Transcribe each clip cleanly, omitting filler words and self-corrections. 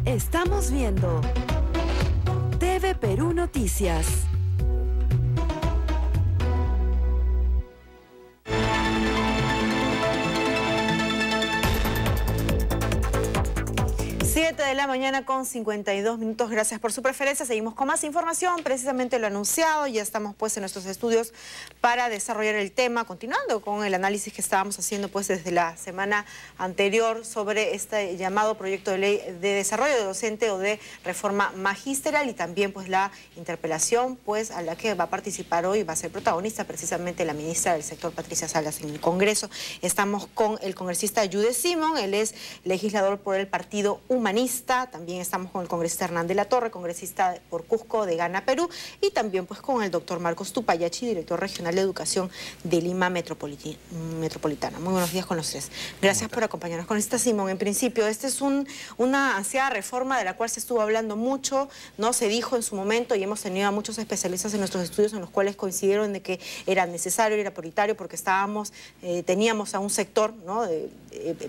Estamos viendo TV Perú Noticias. De la mañana con 52 minutos. Gracias por su preferencia. Seguimos con más información, precisamente lo anunciado. Ya estamos pues en nuestros estudios para desarrollar el tema, continuando con el análisis que estábamos haciendo pues desde la semana anterior sobre este llamado proyecto de ley de desarrollo de docente o de reforma magisterial, y también pues la interpelación pues a la que va a participar hoy, va a ser protagonista precisamente la ministra del sector, Patricia Salas, en el Congreso. Estamos con el congresista Yude Simón, él es legislador por el Partido Humanista. También estamos con el congresista Hernández Latorre, congresista por Cusco de Gana Perú, y también pues con el doctor Marcos Tupayachi, director regional de educación de Lima Metropolitana. Muy buenos días con los tres. Gracias por acompañarnos. Congresista Simón, en principio, esta es una ansiada reforma de la cual se estuvo hablando mucho, ¿no? Se dijo en su momento, y hemos tenido a muchos especialistas en nuestros estudios en los cuales coincidieron de que era necesario, era prioritario, porque teníamos a un sector, ¿no?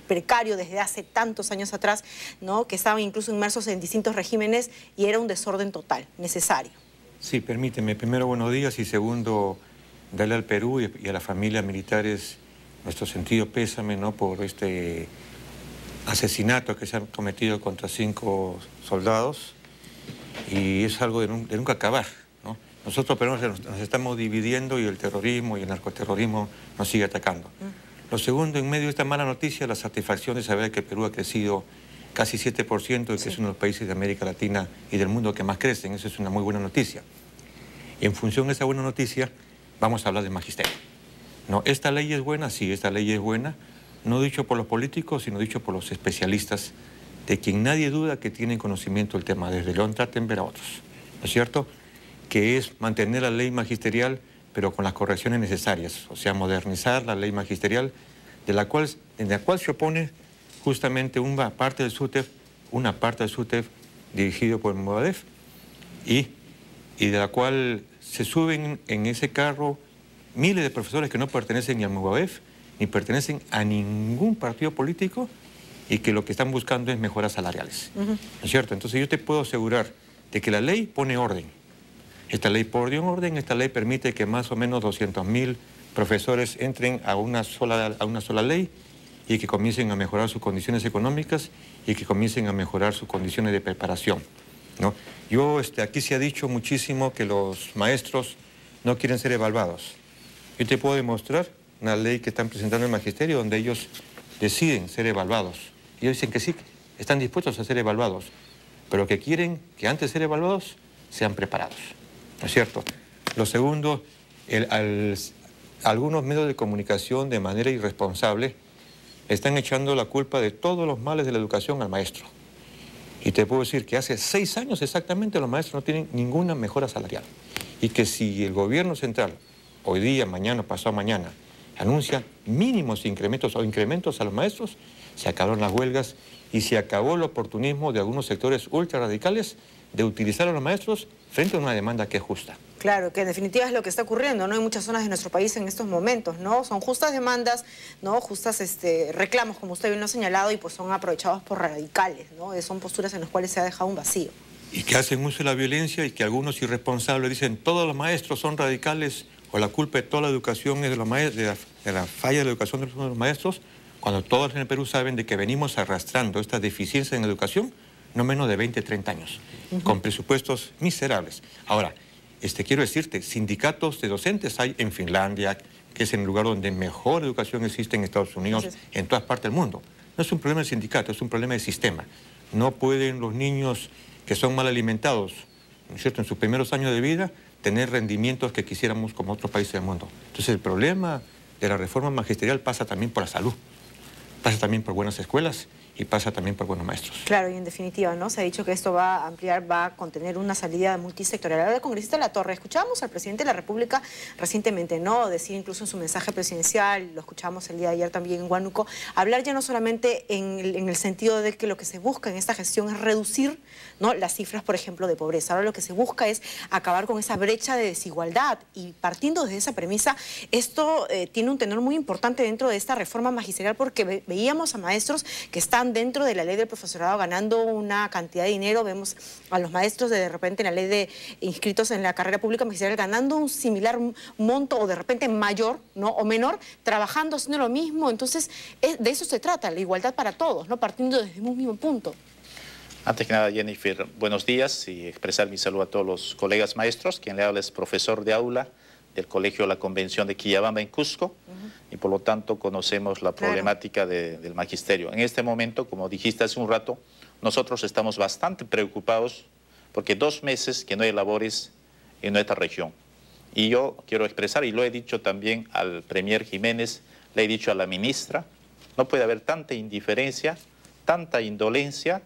Precario desde hace tantos años atrás, ¿no? Que estaban incluso inmersos en distintos regímenes y era un desorden total, necesario. Sí, permíteme. Primero, buenos días, y segundo, darle al Perú y a las familias militares nuestro sentido pésame, ¿no? Por este asesinato que se han cometido contra 5 soldados, y es algo de nunca acabar, ¿no? Nosotros peruanos nos estamos dividiendo y el terrorismo y el narcoterrorismo nos sigue atacando. Lo segundo, en medio de esta mala noticia, la satisfacción de saber que el Perú ha crecido casi 7%, y que es uno de los países de América Latina y del mundo que más crecen. Eso es una muy buena noticia. Y en función de esa buena noticia, vamos a hablar de magisterio. No, ¿esta ley es buena? Sí, esta ley es buena. No dicho por los políticos, sino dicho por los especialistas, de quien nadie duda que tienen conocimiento del tema, desde León Trattenberg a otros, ¿no es cierto? Que es mantener la ley magisterial, pero con las correcciones necesarias, o sea, modernizar la ley magisterial, en la cual se opone justamente una parte del SUTEF dirigido por el Movadef, y de la cual se suben en ese carro miles de profesores que no pertenecen ni al Movadef, ni pertenecen a ningún partido político, y que lo que están buscando es mejoras salariales. ¿No es cierto? Entonces yo te puedo asegurar de que la ley pone orden. Esta ley pone orden, esta ley permite que más o menos 200.000 profesores entren a una sola ley, y que comiencen a mejorar sus condiciones económicas y que comiencen a mejorar sus condiciones de preparación, ¿no? Aquí se ha dicho muchísimo que los maestros no quieren ser evaluados. Yo te puedo demostrar una ley que están presentando en el magisterio donde ellos deciden ser evaluados. Y ellos dicen que sí, están dispuestos a ser evaluados, pero que quieren que antes de ser evaluados sean preparados, ¿no es cierto? Lo segundo, algunos medios de comunicación de manera irresponsable están echando la culpa de todos los males de la educación al maestro. Y te puedo decir que hace 6 años exactamente los maestros no tienen ninguna mejora salarial. Y que si el gobierno central, hoy día, mañana, pasado mañana, anuncia mínimos incrementos o incrementos a los maestros, se acabaron las huelgas y se acabó el oportunismo de algunos sectores ultra radicales de utilizar a los maestros frente a una demanda que es justa. Claro, que en definitiva es lo que está ocurriendo, ¿no? En muchas zonas de nuestro país en estos momentos, ¿no? Son justas demandas, ¿no? Justas reclamos, como usted bien lo ha señalado, y pues son aprovechados por radicales, ¿no? Son posturas en las cuales se ha dejado un vacío. Y que hacen uso de la violencia, y que algunos irresponsables dicen todos los maestros son radicales, o la culpa de toda la educación es de los maestros, de la falla de la educación de los maestros, cuando todos en el Perú saben de que venimos arrastrando esta deficiencia en educación no menos de 20, 30 años, con presupuestos miserables. Ahora, quiero decirte, sindicatos de docentes hay en Finlandia, que es el lugar donde mejor educación existe en Estados Unidos, en todas partes del mundo. No es un problema de sindicato, es un problema de sistema. No pueden los niños que son mal alimentados, ¿no es cierto?, en sus primeros años de vida, tener rendimientos que quisiéramos como otros países del mundo. Entonces el problema de la reforma magisterial pasa también por la salud, pasa también por buenas escuelas, y pasa también por buenos maestros. Claro, y en definitiva, ¿no? Se ha dicho que esto va a ampliar, va a contener una salida multisectorial. Ahora, el congresista Latorre, escuchábamos al presidente de la República recientemente, ¿no? Decir incluso en su mensaje presidencial, lo escuchamos el día de ayer también en Huánuco, hablar ya no solamente en el sentido de que lo que se busca en esta gestión es reducir, ¿no?, las cifras, por ejemplo, de pobreza. Ahora lo que se busca es acabar con esa brecha de desigualdad, y partiendo de esa premisa, esto tiene un tenor muy importante dentro de esta reforma magisterial, porque veíamos a maestros que están están dentro de la ley del profesorado ganando una cantidad de dinero. Vemos a los maestros de repente en la ley de inscritos en la carrera pública magisterial ganando un similar monto o de repente mayor, ¿no? O menor, trabajando, haciendo lo mismo. Entonces, de eso se trata, la igualdad para todos, ¿no? Partiendo desde un mismo punto. Antes que nada, Jennifer, buenos días y expresar mi saludo a todos los colegas maestros. Quien le habla es profesor de aula del Colegio La Convención de Quillabamba en Cusco y por lo tanto conocemos la problemática del magisterio. En este momento, como dijiste hace un rato, nosotros estamos bastante preocupados porque 2 meses que no hay labores en nuestra región. Y yo quiero expresar, y lo he dicho también al Premier Jiménez, le he dicho a la ministra, no puede haber tanta indiferencia, tanta indolencia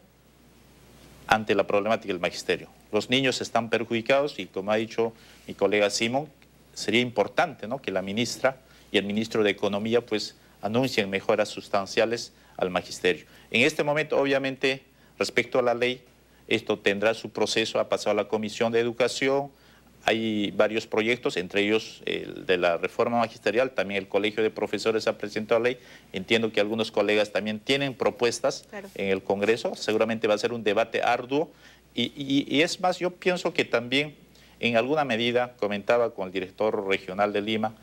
ante la problemática del magisterio. Los niños están perjudicados y como ha dicho mi colega Simón, sería importante, ¿no?, que la ministra y el ministro de Economía pues anuncien mejoras sustanciales al magisterio. En este momento, obviamente, respecto a la ley, esto tendrá su proceso, ha pasado a la Comisión de Educación, hay varios proyectos, entre ellos el de la reforma magisterial, también el Colegio de Profesores ha presentado la ley. Entiendo que algunos colegas también tienen propuestas en el Congreso, seguramente va a ser un debate arduo y es más, yo pienso que también en alguna medida, comentaba con el director regional de Lima,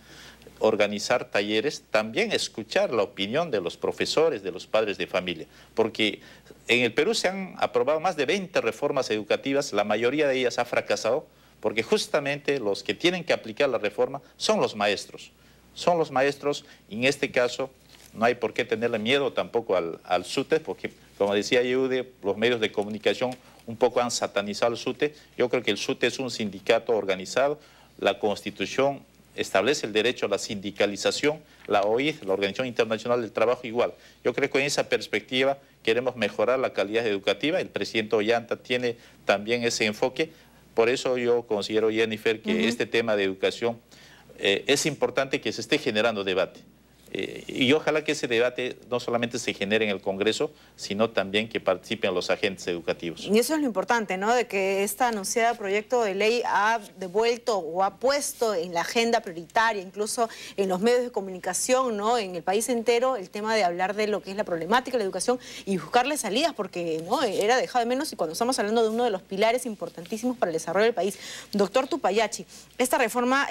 organizar talleres, también escuchar la opinión de los profesores, de los padres de familia, porque en el Perú se han aprobado más de 20 reformas educativas, la mayoría de ellas ha fracasado, porque justamente los que tienen que aplicar la reforma son los maestros. Son los maestros y en este caso no hay por qué tenerle miedo tampoco al SUTE, porque como decía Yehude, los medios de comunicación un poco han satanizado al SUTE. Yo creo que el SUTE es un sindicato organizado, la Constitución establece el derecho a la sindicalización, la OIT, la Organización Internacional del Trabajo, igual. Yo creo que en esa perspectiva queremos mejorar la calidad educativa, el presidente Ollanta tiene también ese enfoque. Por eso yo considero, Jennifer, que este tema de educación es importante que se esté generando debate. Y ojalá que ese debate no solamente se genere en el Congreso, sino también que participen los agentes educativos. Y eso es lo importante, ¿no? De que esta anunciada proyecto de ley ha devuelto o ha puesto en la agenda prioritaria, incluso en los medios de comunicación, ¿no?, en el país entero, el tema de hablar de lo que es la problemática de la educación y buscarle salidas, porque no era dejado de menos y cuando estamos hablando de uno de los pilares importantísimos para el desarrollo del país. Doctor Tupayachi, esta reforma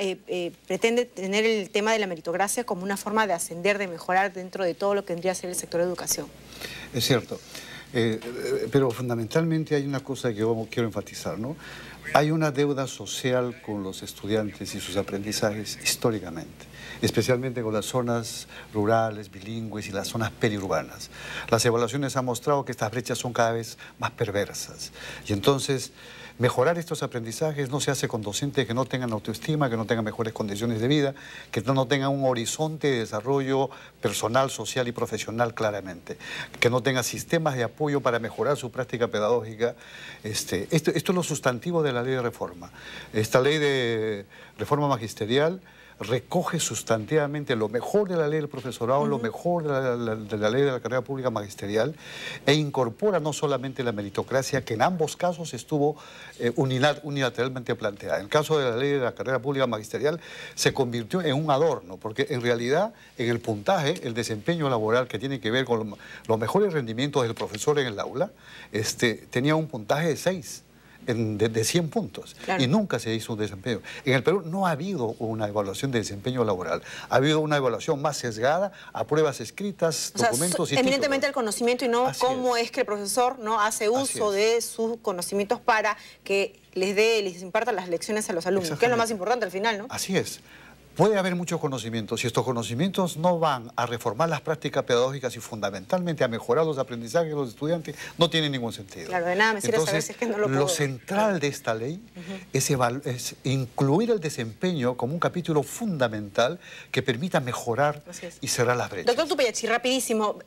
pretende tener el tema de la meritocracia como una forma de ascender, de mejorar dentro de todo lo que tendría que ser el sector de educación. Es cierto, pero fundamentalmente hay una cosa que yo quiero enfatizar, ¿no? Hay una deuda social con los estudiantes y sus aprendizajes históricamente, especialmente con las zonas rurales, bilingües y las zonas periurbanas. Las evaluaciones han mostrado que estas brechas son cada vez más perversas y entonces mejorar estos aprendizajes no se hace con docentes que no tengan autoestima, que no tengan mejores condiciones de vida, que no tengan un horizonte de desarrollo personal, social y profesional claramente, que no tengan sistemas de apoyo para mejorar su práctica pedagógica. Esto es lo sustantivo de la ley de reforma. Esta ley de reforma magisterial recoge sustantivamente lo mejor de la ley del profesorado, lo mejor de la ley de la carrera pública magisterial e incorpora no solamente la meritocracia, que en ambos casos estuvo unilateralmente planteada. En el caso de la ley de la carrera pública magisterial se convirtió en un adorno, porque en realidad en el puntaje, el desempeño laboral que tiene que ver con los mejores rendimientos del profesor en el aula, tenía un puntaje de 6. De 100 puntos, claro, y nunca se hizo un desempeño. En el Perú no ha habido una evaluación de desempeño laboral, ha habido una evaluación más sesgada a pruebas escritas, documentos y eminentemente títulos. El conocimiento y no cómo es que el profesor no hace uso de sus conocimientos para que les imparta las lecciones a los alumnos, que es lo más importante al final, ¿no? Así es. Puede haber muchos conocimientos. Si estos conocimientos no van a reformar las prácticas pedagógicas y fundamentalmente a mejorar los aprendizajes de los estudiantes, no tiene ningún sentido. Claro, de nada me sirve saber si es que no lo puedo. Lo central de esta ley es incluir el desempeño como un capítulo fundamental que permita mejorar y cerrar las brechas. Doctor Tupayachi, rapidísimo,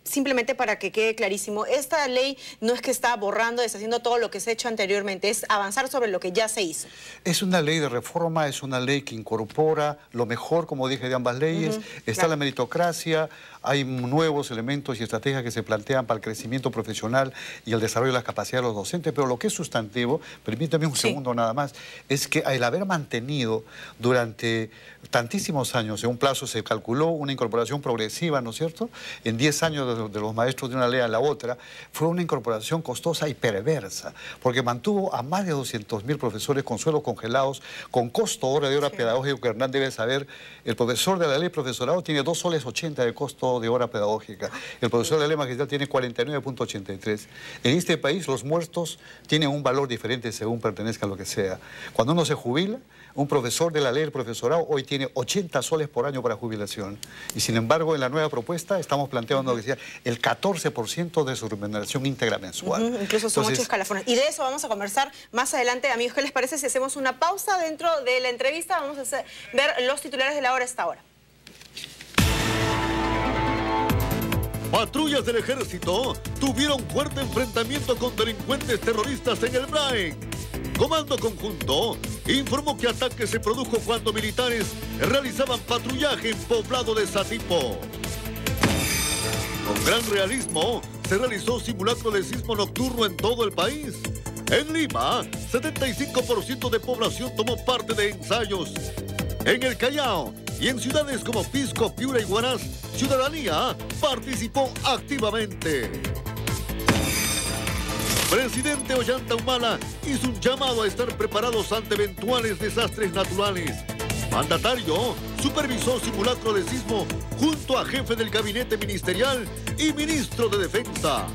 simplemente para que quede clarísimo, esta ley no es que está borrando, deshaciendo todo lo que se ha hecho anteriormente, es avanzar sobre lo que ya se hizo. Es una ley de reforma, es una ley que incorpora está lo mejor, como dije, de ambas leyes, está la meritocracia, hay nuevos elementos y estrategias que se plantean para el crecimiento profesional y el desarrollo de las capacidades de los docentes, pero lo que es sustantivo, permítame un segundo nada más, es que el haber mantenido durante tantísimos años, en un plazo se calculó una incorporación progresiva, ¿no es cierto?, en 10 años de los maestros de una ley a la otra, fue una incorporación costosa y perversa, porque mantuvo a más de 200.000 profesores con sueldos congelados, con costo hora de hora pedagógico, que Hernán debe saber, el profesor de la ley profesorado tiene 2,80 soles de costo de hora pedagógica, el profesor de la ley magistral tiene 49,83. En este país los muertos tienen un valor diferente según pertenezca a lo que sea. Cuando uno se jubila, un profesor de la ley del profesorado hoy tiene 80 soles por año para jubilación. Y sin embargo, en la nueva propuesta estamos planteando que sea el 14% de su remuneración íntegra mensual. Incluso son 8 escalafones. Y de eso vamos a conversar más adelante. Amigos, ¿qué les parece si hacemos una pausa dentro de la entrevista? Vamos a ver los titulares de la hora hasta ahora. Patrullas del ejército tuvieron fuerte enfrentamiento con delincuentes terroristas en el Brain. Comando Conjunto informó que ataque se produjo cuando militares realizaban patrullaje en poblado de Satipo. Con gran realismo se realizó simulacro de sismo nocturno en todo el país. En Lima, 75% de población tomó parte de ensayos. En el Callao y en ciudades como Pisco, Piura y Huaraz, ciudadanía participó activamente. Presidente Ollanta Humala hizo un llamado a estar preparados ante eventuales desastres naturales. Mandatario supervisó simulacro de sismo junto a jefe del gabinete ministerial y ministro de Defensa.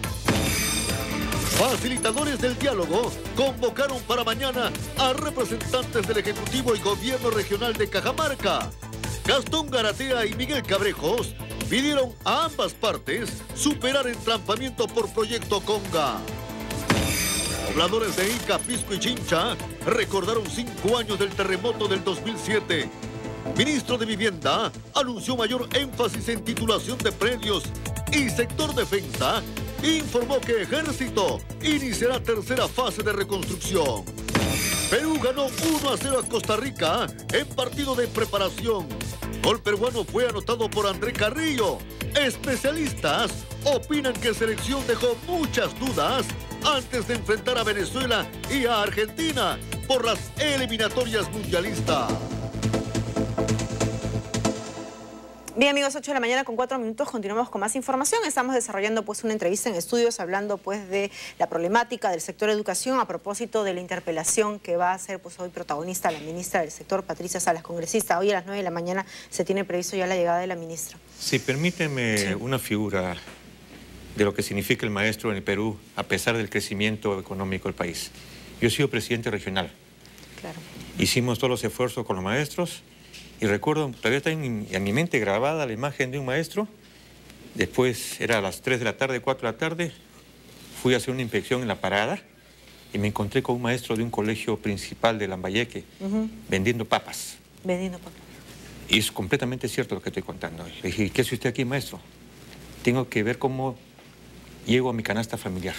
Facilitadores del diálogo convocaron para mañana a representantes del Ejecutivo y Gobierno Regional de Cajamarca. Gastón Garatea y Miguel Cabrejos pidieron a ambas partes superar entrampamiento por proyecto Conga. Pobladores de Ica, Pisco y Chincha recordaron 5 años del terremoto del 2007. Ministro de Vivienda anunció mayor énfasis en titulación de predios y sector defensa informó que Ejército iniciará tercera fase de reconstrucción. Perú ganó 1-0 a Costa Rica en partido de preparación. Gol peruano fue anotado por André Carrillo. Especialistas opinan que selección dejó muchas dudas antes de enfrentar a Venezuela y a Argentina por las eliminatorias mundialistas. Bien, amigos, 8 de la mañana con 4 minutos, continuamos con más información. Estamos desarrollando pues una entrevista en estudios hablando pues de la problemática del sector educación a propósito de la interpelación que va a ser pues hoy protagonista la ministra del sector, Patricia Salas, congresista. Hoy a las 9 de la mañana se tiene previsto ya la llegada de la ministra. Sí, permíteme una figura de lo que significa el maestro en el Perú a pesar del crecimiento económico del país. Yo he sido presidente regional. Claro. Hicimos todos los esfuerzos con los maestros. Y recuerdo, todavía está en mi mente grabada la imagen de un maestro. Después era a las 3 de la tarde, 4 de la tarde, fui a hacer una inspección en la parada y me encontré con un maestro de un colegio principal de Lambayeque vendiendo papas. Vendiendo papas. Y es completamente cierto lo que estoy contando. Le dije, ¿qué hace usted aquí, maestro? Tengo que ver cómo llego a mi canasta familiar.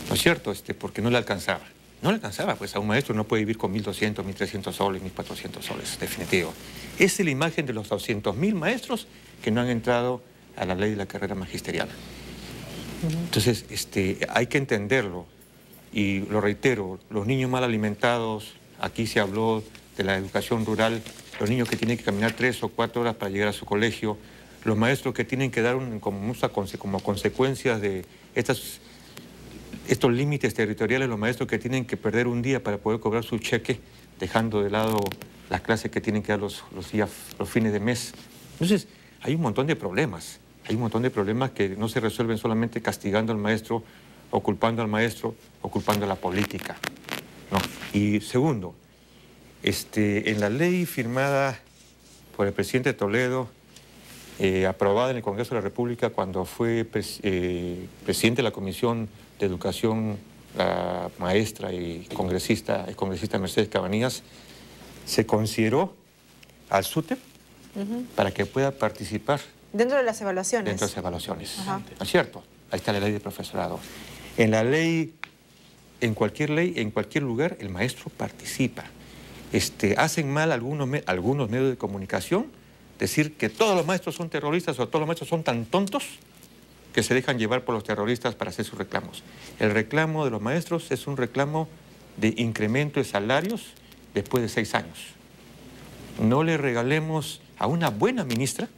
¿No es cierto? Porque no le alcanzaba. No le alcanzaba, pues a un maestro no puede vivir con 1.200, 1.300 soles, 1.400 soles, definitivo. Esa es la imagen de los 200.000 maestros que no han entrado a la ley de la carrera magisterial. Entonces, hay que entenderlo. Y lo reitero, los niños mal alimentados, aquí se habló de la educación rural, los niños que tienen que caminar 3 o 4 horas para llegar a su colegio, los maestros que tienen que dar como consecuencias de estos límites territoriales, los maestros que tienen que perder un día para poder cobrar su cheque, dejando de lado las clases que tienen que dar los fines de mes. Entonces, hay un montón de problemas. Hay un montón de problemas que no se resuelven solamente castigando al maestro, o culpando al maestro, o culpando a la política. No. Y segundo, en la ley firmada por el presidente Toledo, aprobada en el Congreso de la República cuando fue presidente de la Comisión de Educación, la maestra y congresista Mercedes Cabanillas, se consideró al SUTEP para que pueda participar. Dentro de las evaluaciones. Dentro de las evaluaciones. ¿No es cierto? Ahí está la ley de profesorado. En la ley, en cualquier lugar, el maestro participa. hacen mal algunos medios de comunicación decir que todos los maestros son terroristas o todos los maestros son tan tontos que se dejan llevar por los terroristas para hacer sus reclamos. El reclamo de los maestros es un reclamo de incremento de salarios después de 6 años. No le regalemos a una buena ministra,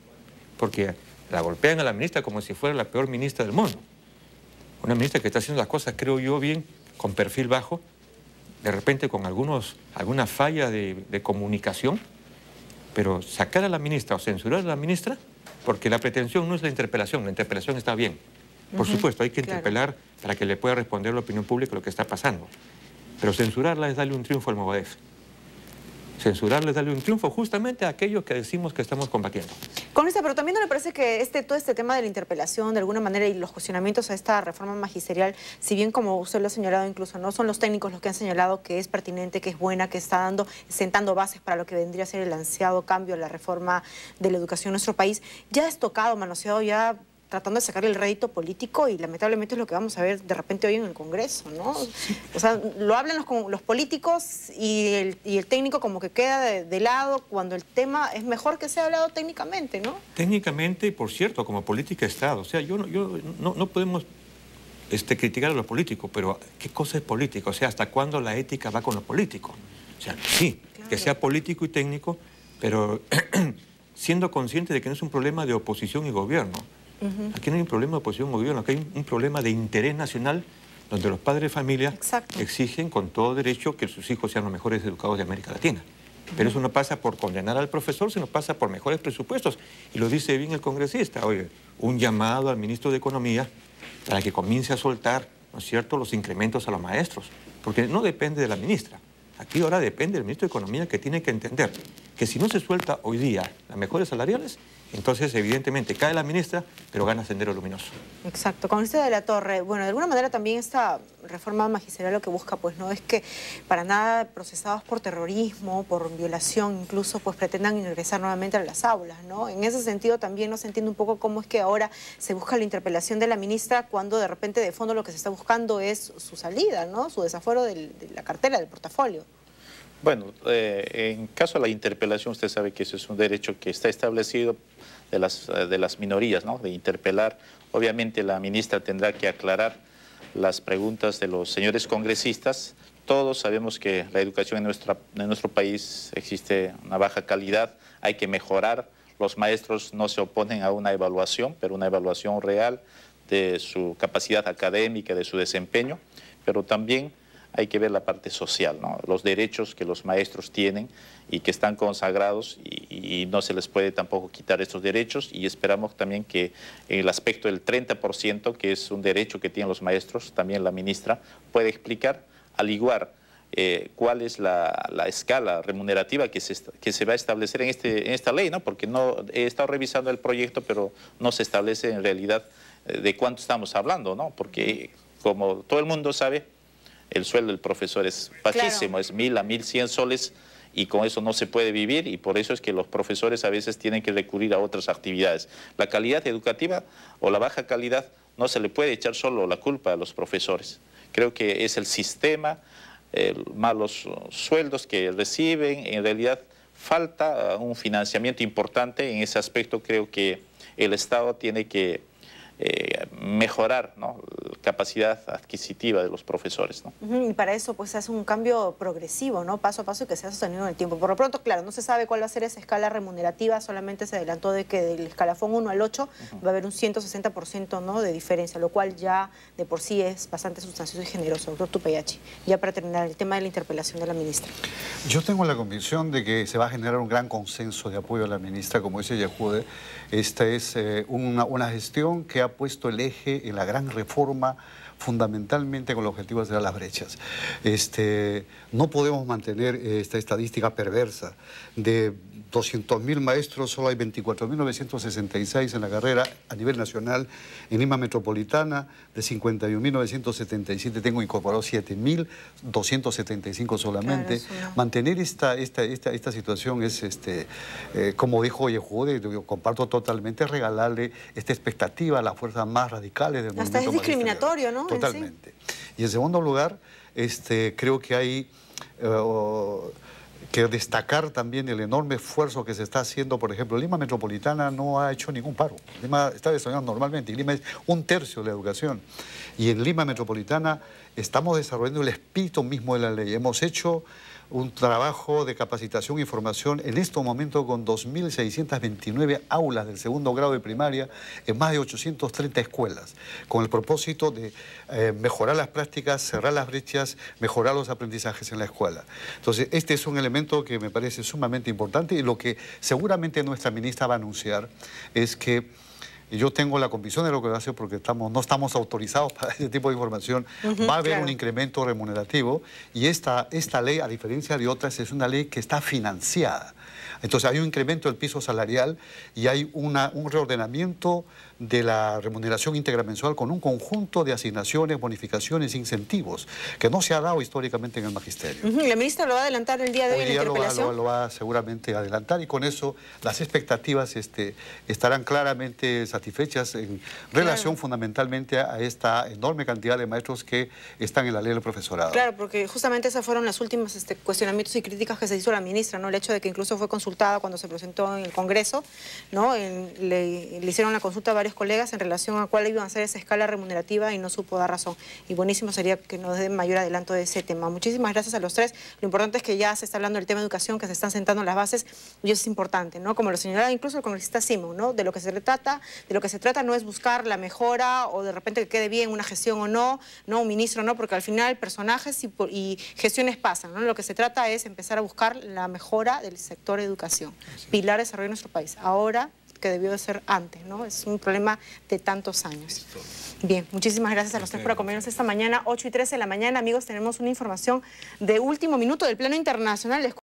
porque la golpean a la ministra como si fuera la peor ministra del mundo. Una ministra que está haciendo las cosas, creo yo, bien, con perfil bajo, de repente con alguna falla de comunicación, pero sacar a la ministra o censurar a la ministra, porque la pretensión no es la interpelación está bien. Por supuesto, hay que interpelar para que le pueda responder a la opinión pública lo que está pasando. Pero censurarla es darle un triunfo al Movadef. Censurarla es darle un triunfo justamente a aquellos que decimos que estamos combatiendo. Congresista, pero también no le parece que todo este tema de la interpelación, de alguna manera, y los cuestionamientos a esta reforma magisterial, si bien como usted lo ha señalado incluso, no son los técnicos los que han señalado que es pertinente, que es buena, que está sentando bases para lo que vendría a ser el ansiado cambio a la reforma de la educación en nuestro país, ya es tocado, manoseado, ya tratando de sacar el rédito político, y lamentablemente es lo que vamos a ver de repente hoy en el Congreso, ¿no? O sea, lo hablan los políticos y el técnico como que queda de lado cuando el tema es mejor que sea hablado técnicamente, ¿no? Técnicamente, y por cierto, como política de Estado. O sea, no podemos criticar a los políticos, pero ¿qué cosa es política? O sea, ¿hasta cuándo la ética va con los políticos? O sea, sí, claro, que sea político y técnico, pero siendo consciente de que no es un problema de oposición y gobierno. Aquí no hay un problema de oposición o gobierno, aquí hay un problema de interés nacional donde los padres de familia exigen con todo derecho que sus hijos sean los mejores educados de América Latina. Pero eso no pasa por condenar al profesor, sino pasa por mejores presupuestos. Y lo dice bien el congresista, oye, un llamado al ministro de Economía para que comience a soltar, ¿no es cierto?, los incrementos a los maestros, porque no depende de la ministra. Aquí ahora depende del ministro de Economía, que tiene que entender que si no se suelta hoy día las mejores salariales, entonces evidentemente cae la ministra, pero gana Sendero Luminoso. Exacto. Congresista de la Torre, bueno, de alguna manera también esta reforma magisterial lo que busca, pues, no es que para nada procesados por terrorismo, por violación, incluso, pues pretendan ingresar nuevamente a las aulas, ¿no? En ese sentido también no se entiende un poco cómo es que ahora se busca la interpelación de la ministra cuando de repente de fondo lo que se está buscando es su salida, ¿no? Su desafuero de la cartera, del portafolio. Bueno, en caso de la interpelación, usted sabe que eso es un derecho que está establecido de las minorías, ¿no?, de interpelar. Obviamente la ministra tendrá que aclarar las preguntas de los señores congresistas. Todos sabemos que la educación en nuestro país existe una baja calidad, hay que mejorar. Los maestros no se oponen a una evaluación, pero una evaluación real de su capacidad académica, de su desempeño, pero también hay que ver la parte social, ¿no?, los derechos que los maestros tienen y que están consagrados, y no se les puede tampoco quitar estos derechos, y esperamos también que en el aspecto del 30%, que es un derecho que tienen los maestros, también la ministra puede explicar, al igual, cuál es la escala remunerativa que se va a establecer en esta ley, ¿no?, porque no he estado revisando el proyecto, pero no se establece en realidad de cuánto estamos hablando, ¿no?, porque como todo el mundo sabe, el sueldo del profesor es bajísimo, claro, es 1.000 a 1.100 soles, y con eso no se puede vivir, y por eso es que los profesores a veces tienen que recurrir a otras actividades. La calidad educativa o la baja calidad no se le puede echar solo la culpa a los profesores. Creo que es el sistema, malos sueldos que reciben. En realidad falta un financiamiento importante en ese aspecto. Creo que el Estado tiene que mejorar, ¿no?, la capacidad adquisitiva de los profesores, ¿no? Y para eso pues se hace un cambio progresivo, ¿no?, paso a paso, y que sea sostenido en el tiempo. Por lo pronto, claro, no se sabe cuál va a ser esa escala remunerativa, solamente se adelantó de que del escalafón 1 al 8 va a haber un 160%, ¿no?, de diferencia, lo cual ya de por sí es bastante sustancioso y generoso. Doctor Tupeyachi, ya para terminar, el tema de la interpelación de la ministra. Yo tengo la convicción de que se va a generar un gran consenso de apoyo a la ministra, como dice Yehude. Esta es una gestión que ha puesto el eje en la gran reforma, fundamentalmente con el objetivo de cerrar las brechas. No podemos mantener esta estadística perversa. De 200.000 maestros, solo hay 24.966 en la carrera a nivel nacional. En Lima Metropolitana, de 51.977, tengo incorporado 7.275 solamente. Claro, mantener esta situación es, como dijo Yehude, yo comparto totalmente, regalarle esta expectativa a las fuerzas más radicales del movimiento. Hasta es discriminatorio, ¿no? Totalmente. Y en segundo lugar, creo que hay que destacar también el enorme esfuerzo que se está haciendo. Por ejemplo, Lima Metropolitana no ha hecho ningún paro. Lima está desarrollando normalmente, y Lima es 1/3 de la educación. Y en Lima Metropolitana estamos desarrollando el espíritu mismo de la ley. Hemos hecho un trabajo de capacitación y formación en este momento con 2.629 aulas del segundo grado de primaria en más de 830 escuelas, con el propósito de mejorar las prácticas, cerrar las brechas, mejorar los aprendizajes en la escuela. Entonces, este es un elemento que me parece sumamente importante, y lo que seguramente nuestra ministra va a anunciar es que, y yo tengo la convicción de lo que va a hacer, porque no estamos autorizados para ese tipo de información, va a haber un incremento remunerativo, y esta ley, a diferencia de otras, es una ley que está financiada. Entonces hay un incremento del piso salarial y hay un reordenamiento de la remuneración íntegra mensual con un conjunto de asignaciones, bonificaciones, incentivos, que no se ha dado históricamente en el magisterio. ¿La ministra lo va a adelantar el día de hoy en la interpelación? Lo va seguramente a adelantar, y con eso las expectativas estarán claramente satisfechas en relación fundamentalmente a esta enorme cantidad de maestros que están en la ley del profesorado. Claro, porque justamente esas fueron las últimas cuestionamientos y críticas que se hizo a la ministra, ¿no? El hecho de que incluso fue consultada cuando se presentó en el Congreso, ¿no? Le hicieron la consulta a varios colegas en relación a cuál iba a ser esa escala remunerativa y no supo dar razón. Y buenísimo sería que nos den mayor adelanto de ese tema. Muchísimas gracias a los tres. Lo importante es que ya se está hablando del tema de educación, que se están sentando las bases, y eso es importante, ¿no? Como lo señalaba incluso el congresista Simón, ¿no? De lo que se trata no es buscar la mejora o de repente que quede bien una gestión o no, un ministro no, porque al final personajes y gestiones pasan, ¿no? Lo que se trata es empezar a buscar la mejora del sector de educación, pilar de desarrollo de nuestro país. Ahora que debió de ser antes, ¿no? Es un problema de tantos años. Bien, muchísimas gracias a los tres por acompañarnos esta mañana, 8:13 de la mañana. Amigos, tenemos una información de último minuto del plano internacional. Les